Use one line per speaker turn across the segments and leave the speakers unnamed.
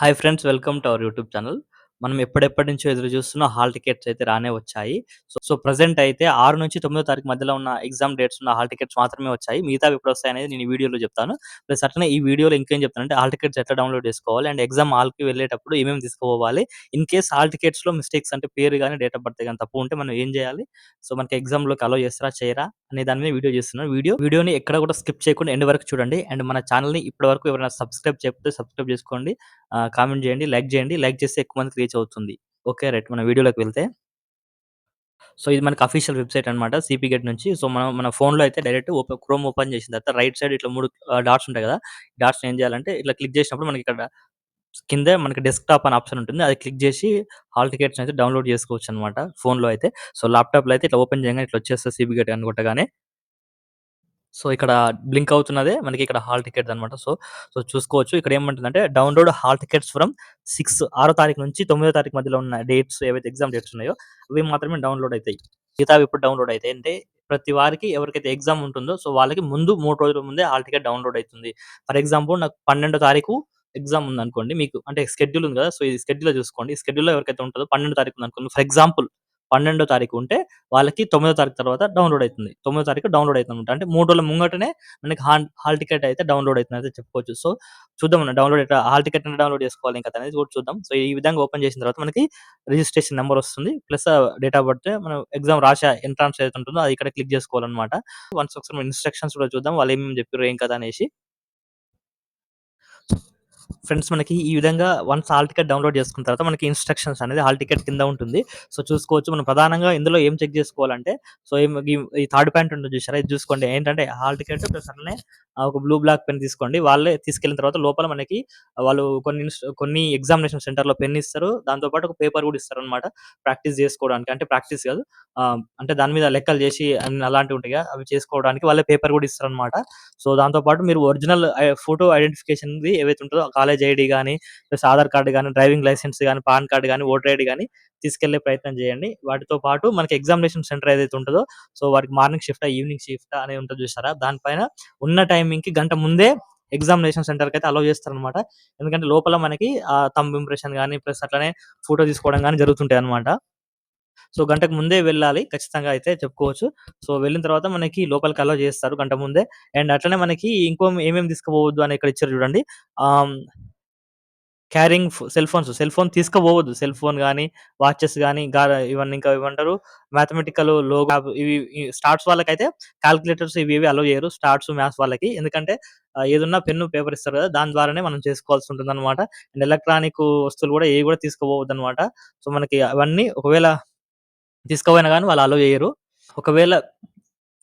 Hi friends, welcome to our YouTube channel. మనం ఎప్పటి నుంచో ఎదురు చూస్తున్న హాల్ టికెట్స్ అయితే రానే వచ్చాయి. సో ప్రెజెంట్ అయితే 6-9 తారీఖు మధ్యలో ఉన్న ఎగ్జామ్ డేట్స్ ఉన్న హాల్ టికెట్స్ మాత్రమే వచ్చాయి. మిగతావి ఎప్పుడొస్తాయనేది నేను ఈ వీడియోలో చెప్తాను. ప్లస్ అట్లనే ఈ వీడియోలో ఇంకేం చెప్తానంటే హాల్ టికెట్స్ ఎట్లా డౌన్‌లోడ్ చేసుకోవాలి అండ్ ఎగ్జామ్ హాల్‌కి వెళ్ళేటప్పుడు ఏమేమి తీసుకుపోవాలి? ఇన్ కేస్ హాల్ టికెట్స్‌లో మిస్టేక్స్ అంటే పేరు గాని, డేట్ ఆఫ్ బర్త్ గాని తప్పు ఉంటే మనం ఏం చేయాలి? సో మనకి ఎగ్జామ్‌లోకి అలో చేస్తారా? చేయరా? అనే దాని మీద వీడియో చేస్తున్నాను. వీడియోని ఎక్కడ కూడా స్కిప్ చేయకుండా ఎండ్ వరకు చూడండి. అండ్ మన ఛానెల్‌ని ఇప్పటివరకు ఎవరైనా సబ్స్క్రైబ్ చేయకపోతే సబ్స్క్రైబ్ చేసుకోండి. కామెంట్ చేయండి, లైక్ చేయండి. లైక్ చేస్తే ఎక్కువ మందికి రీచ్ అవుతుంది. ఓకే. రైట్. మన వీడియోలోకి వెళ్తే, సో ఇది మనకి అఫీషియల్ వెబ్‌సైట్ అన్నమాట. సిపి గేట్ నుంచి. సో మనం మన ఫోన్‌లో అయితే డైరెక్ట్ క్రోమ్ ఓపెన్ చేసిన తర్వాత రైట్ సైడ్ ఇట్లా 3 డాట్స్ ఉంటాయి కదా! డాట్స్‌ని ఏం చేయాలంటే ఇట్లా క్లిక్ చేసినప్పుడు మనకి ఇక్కడ కిందే మనకి డెస్క్‌టాప్ అని ఆప్షన్ ఉంటుంది. అది క్లిక్ చేసి హాల్ టికెట్స్‌ని అయితే డౌన్‌లోడ్ చేసుకోవచ్చన్నమాట ఫోన్‌లో అయితే. సో ల్యాప్‌టాప్‌లో అయితే ఇట్లా ఓపెన్ చేయంగానే ఇట్లా వచ్చేస్తది సిపి గేట్ అని కొట్టగానే. సో, ఇక్కడ బ్లింక్ అవుతున్నదే మనకి ఇక్కడ హాల్ టికెట్స్ అన్నమాట. సో చూసుకోవచ్చు. ఇక్కడ ఏమంటుందంటే డౌన్‌లోడ్ హాల్ టికెట్స్ ఫ్రమ్ 6 తారీఖు నుంచి 9 తారీఖు మధ్యలో ఉన్న డేట్స్ ఏవైతే ఎగ్జామ్ డేట్స్ ఉన్నాయో అవి మాత్రమే డౌన్‌లోడ్ అయితాయి. మిగతావి ఎప్పుడు డౌన్‌లోడ్ అయితాయి అంటే ప్రతి వారికి ఎవరికైతే ఎగ్జామ్ ఉంటుందో సో వాళ్ళకి ముందు 3 రోజుల ముందే హాల్ టికెట్ డౌన్‌లోడ్ అయితుంది. ఫర్ ఎగ్జాంపుల్ నాకు 12 తారీఖు ఎగ్జామ్ ఉందనుకోండి. మీకు అంటే షెడ్యూల్ ఉంది కదా! సో ఈ షెడ్యూల్‌లో చూసుకోండి. ఈ షెడ్యూల్‌లో ఎవరికైతే ఉంటదో 12 తారీఖు ఉందనుకోండి. ఫర్ ఎగ్జాంపుల్ 12 తారీఖు ఉంటే వాళ్ళకి 9 తారీఖు తర్వాత డౌన్‌లోడ్ అయితుంది. 9 తారీఖు డౌన్‌లోడ్ అయితుందన్నమాట. అంటే 3 రోజుల ముంగటనే మనకి హాల్ టికెట్ అయితే డౌన్‌లోడ్ అయితుందని చెప్పుకోవచ్చు. సో చూద్దాం మనం డౌన్‌లోడ్ ఎట్లా హాల్ టికెట్ డౌన్‌లోడ్ చేసుకోవాలి ఏం కథ అనేది కూడా చూద్దాం. సో ఈ విధంగా ఓపెన్ చేసిన తర్వాత మనకి రిజిస్ట్రేషన్ నంబర్ వస్తుంది. ప్లస్ డేట్ ఆఫ్ బర్త్ మనం ఎగ్జామ్ రాసే ఎంట్రన్స్ ఏదైతే ఉంటుందో అది ఇక్కడ క్లిక్ చేసుకోవాలన్నమాట. వన్స్ ఒకసారి మనం ఇన్‌స్ట్రక్షన్స్ కూడా చూద్దాం. వాళ్ళు ఏమేమి చెప్పిర్రు ఏం కథ అనేసి. ఫ్రెండ్స్ మనకి ఈ విధంగా వన్స్ హాల్ టికెట్ డౌన్‌లోడ్ చేసుకున్న తర్వాత మనకి ఇన్‌స్ట్రక్షన్స్ అనేది హాల్ టికెట్ కింద ఉంటుంది. సో చూసుకోవచ్చు మనం ప్రధానంగా ఇందులో ఏం చెక్ చేసుకోవాలంటే సో ఈ థర్డ్ పాయింట్ ఉంటుంది చూసారా? ఇది చూసుకోండి. ఏంటంటే హాల్ టికెట్ ప్లస్ అట్లనే ఒక బ్లూ బ్లాక్ పెన్ తీసుకోండి. వాళ్ళే తీసుకెళ్ళిన తర్వాత లోపల మనకి వాళ్ళు కొన్ని ఎగ్జామినేషన్ సెంటర్‌లో పెన్ ఇస్తారు. దాంతో పాటు ఒక పేపర్ కూడా ఇస్తారనమాట. ప్రాక్టీస్ చేసుకోవడానికి. అంటే ప్రాక్టీస్ కాదు. అంటే దాని మీద లెక్కలు చేసి అలాంటివి ఉంటాయిగా అవి చేసుకోవడానికి వాళ్ళే పేపర్ కూడా ఇస్తారనమాట. సో దాంతో పాటు మీరు ఒరిజినల్ ఫోటో ఐడెంటిఫికేషన్‌ది ఏవైతే ఉంటదో కాలేజ్ ఐడీ గాని, ప్లస్ ఆధార్ కార్డ్ గాని, డ్రైవింగ్ లైసెన్స్ గాని, పాన్ కార్డ్ గాని, ఓటర్ ఐడీ గాని తీసుకెళ్ళే ప్రయత్నం చేయండి. వాటితో పాటు మనకి ఎగ్జామినేషన్ సెంటర్ ఏదైతే ఉంటదో, సో వారికి మార్నింగ్ షిఫ్టా, ఈవినింగ్ షిఫ్టా అనేది ఉంటది చూసారా? దానిపైన ఉన్న టైమింగ్‌కి గంట ముందే ఎగ్జామినేషన్ సెంటర్‌కైతే అలో చేస్తారనమాట. ఎందుకంటే లోపల మనకి థంబ్ ఇంప్రెషన్ గాని, ప్లస్ అట్లనే ఫోటో తీసుకోవడం గాని జరుగుతుంటాయన్నమాట. సో గంటకు ముందే వెళ్ళాలి ఖచ్చితంగా అయితే చెప్పుకోవచ్చు. సో వెళ్ళిన తర్వాత మనకి లోపలికి అలో చేస్తారు గంట ముందే. అండ్ అట్లనే మనకి ఏమేమి తీసుకుపోవద్దు అని ఇక్కడ ఇచ్చారు చూడండి. ఆహ్, క్యారింగ్ సెల్ ఫోన్ తీసుకుపోవద్దు. సెల్ ఫోన్ గాని, వాచెస్ గాని, ఇవన్నీ ఇంకా ఏమంటారు మ్యాథమెటికల్ లోగో ఇవి స్టార్ట్స్ వాళ్ళకైతే కాలిక్యులేటర్స్ ఇవి అలో చేయరు. స్టార్ట్స్, మ్యాథ్స్ వాళ్ళకి. ఎందుకంటే ఏదున్నా పెన్ను, పేపర్ ఇస్తారు కదా! దాని ద్వారానే మనం చేసుకోవాల్సి ఉంటుందన్నమాట. అండ్ ఎలక్ట్రానిక్ వస్తువులు కూడా ఏవి కూడా తీసుకుపోవద్దన్నమాట. సో మనకి అవన్నీ ఒకవేళ తీసుకుపోయినా గాని వాళ్ళు అలో చేయరు. ఒకవేళ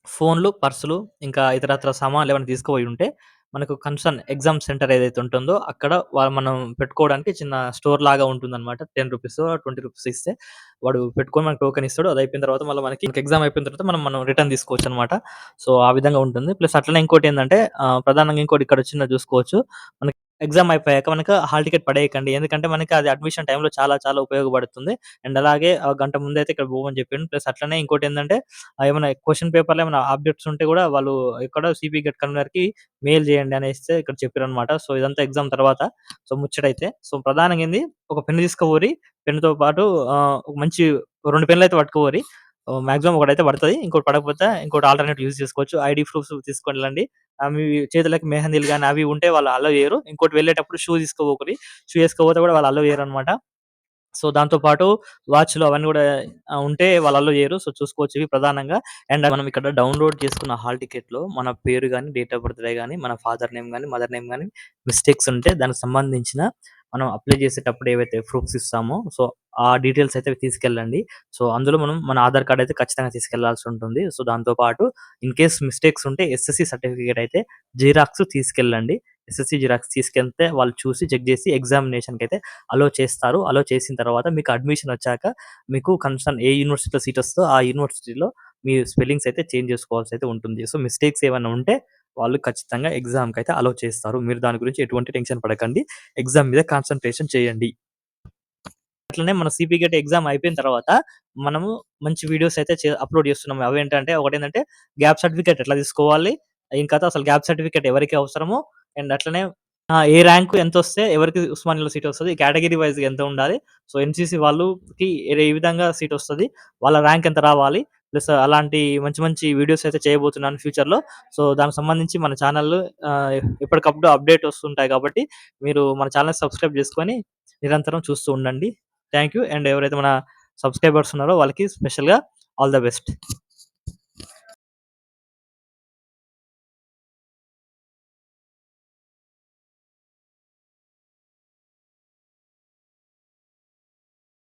ఫోన్‌లు, పర్సులు ఇంకా ఇతరత్ర సామాన్లేమైనా తీసుకుపోయుంటే, మనకు కన్సర్న్ ఎగ్జామ్ సెంటర్ ఏదైతే ఉంటుందో, అక్కడ మనం పెట్టుకోవడానికి చిన్న స్టోర్ లాగా ఉంటుందనమాట. రూ. 10 రూ. 20 ఇస్తే, వాడు పెట్టుకొని మనకు టోకెన్ ఇస్తాడు. అది అయిపోయిన తర్వాత మళ్ళీ మనకి ఎగ్జామ్ అయిపోయిన తర్వాత మనం రిటర్న్ తీసుకోవచ్చనమాట. సో, ఆ విధంగా ఉంటుంది. ప్లస్ అట్లనే ఇంకోటేందంటే ప్రధానంగా ఇంకోటి ఇక్కడ చిన్నది చూసుకోవచ్చు. మనకి ఎగ్జామ్ అయిపోయాక మనకు హాల్ టికెట్ పడేయకండి. ఎందుకంటే మనకి అది అడ్మిషన్ టైమ్‌లో చాలా చాలా ఉపయోగపడుతుంది. అండ్ అలాగే గంట ముందైతే ఇక్కడ పోమని చెప్పిండు. ప్లస్ అట్లనే ఇంకోటేందంటే ఏమైనా క్వెషన్ పేపర్‌లో ఏమైనా అప్డేట్స్ ఉంటే గూడా వాళ్ళు ఎక్కడ సిపి గేట్ కన్వీనర్‌కి మెయిల్ చేయండి అనేసి ఇక్కడ చెప్పిరనమాట. సో, ఇదంతా ఎగ్జామ్ తర్వాత సో, ముచ్చటైతే. సో, ప్రధానంగా ఏంది ఒక పెన్ను తీసుకపోరి. పెన్నుతో పాటు ఒక మంచి 2 పెన్నులైతే పట్టుకపోరి. మాక్సిమం ఒకటైతే పడతది. ఇంకోటి పడకపోతే ఇంకోటి ఆల్టర్‌నేట్ యూజ్ చేసుకోవచ్చు. ఐడీ ప్రూఫ్స్ తీసుకొని ఎళ్ళండి. మీ చేతులకి మెహందీలు గాని అవి ఉంటే వాళ్ళు అలో చేయరు. ఇంకోటి వెళ్ళేటప్పుడు షూ తీసుకోపోకురి. షూ ఏసుకోపోతే గూడా వాళ్ళు అలో చేయరనమాట. సో, దాంతో పాటు వాచ్‌లు అవన్నీ గూడా ఉంటే వాళ్ళు అలో చేయరు. సో, చూసుకోవచ్చు ఇవి ప్రధానంగా. అండ్ మనం ఇక్కడ డౌన్‌లోడ్ చేసుకున్న హాల్ టికెట్‌లో మన పేరు గాని, డేట్ ఆఫ్ బర్త్‌డే గాని, మన ఫాదర్ నేమ్ గాని, మదర్ నేమ్ గాని మిస్టేక్స్ ఉంటే దానికి సంబంధించిన మనం అప్లై చేసేటప్పుడు ఏవైతే ప్రూఫ్స్ ఇస్తామో సో, ఆ డీటెయిల్స్ అయితే తీసుకెళ్ళండి. సో, అందులో మనం మన ఆధార్ కార్డ్ అయితే ఖచ్చితంగా తీసుకెళ్లాల్సి ఉంటుంది. సో, దాంతో పాటు ఇన్‌కేస్ మిస్టేక్స్ ఉంటే ఎస్ఎస్‌సి సర్టిఫికేట్ అయితే జిరాక్స్ తీసుకెళ్ళండి. ఎస్ఎస్‌సి జిరాక్స్ తీసుకెళ్తే వాళ్ళు చూసి చెక్ చేసి ఎగ్జామినేషన్‌కైతే అలో చేస్తారు. అలో చేసిన తర్వాత మీకు అడ్మిషన్ వచ్చాక మీకు కన్సర్న్ ఏ యూనివర్సిటీలో సీట్ వస్తదో ఆ యూనివర్సిటీలో మీ స్పెల్లింగ్స్ అయితే చేంజ్ చేసుకోవాల్సి అయితే ఉంటుంది. సో, మిస్టేక్స్ ఏవన్నా ఉంటే వాళ్ళు ఖచ్చితంగా ఎగ్జామ్‌కైతే అలో చేస్తారు. మీరు దాని గురించి ఎటువంటి టెన్షన్ పడకండి. ఎగ్జామ్ మీద కాన్సంట్రేషన్ చేయండి. అట్లనే మన సిపి గేట్ ఎగ్జామ్ అయిపోయిన తర్వాత మనము మంచి వీడియోస్ అయితే అప్‌లోడ్ చేస్తున్నాం. అవేంటంటే ఒకటేంటంటే గ్యాప్ సర్టిఫికేట్ ఎట్లా తీసుకోవాలి? ఏం కథ అసలు గ్యాప్ సర్టిఫికేట్ ఎవరికి అవసరము? అండ్ అట్లనే ఏ ర్యాంక్ ఎంతొస్తే ఎవరికి ఉస్మానియాలో సీటొస్తది, కేటగరీ వైస్‌గా ఎంత ఉండాలి, సో ఎన్‌సీసీ వాళ్ళుకి ఏ విధంగా సీటొస్తది, వాళ్ళ ర్యాంక్ ఎంత రావాలి, ప్లస్ అలాంటి మంచి మంచి వీడియోస్ అయితే చేయబోతున్నాను ఫ్యూచర్‌లో. సో దానికి సంబంధించి మన ఛానల్ ఎప్పటికప్పుడు అప్‌డేట్ వస్తుంటాయి కాబట్టి మీరు మన ఛానెల్‌ని సబ్స్క్రైబ్ చేసుకొని నిరంతరం చూస్తూ ఉండండి. Thank you. అండ్ ఎవరైతే మన సబ్స్క్రైబర్స్ ఉన్నారో వాళ్ళకి స్పెషల్‌గా ఆల్ ద బెస్ట్.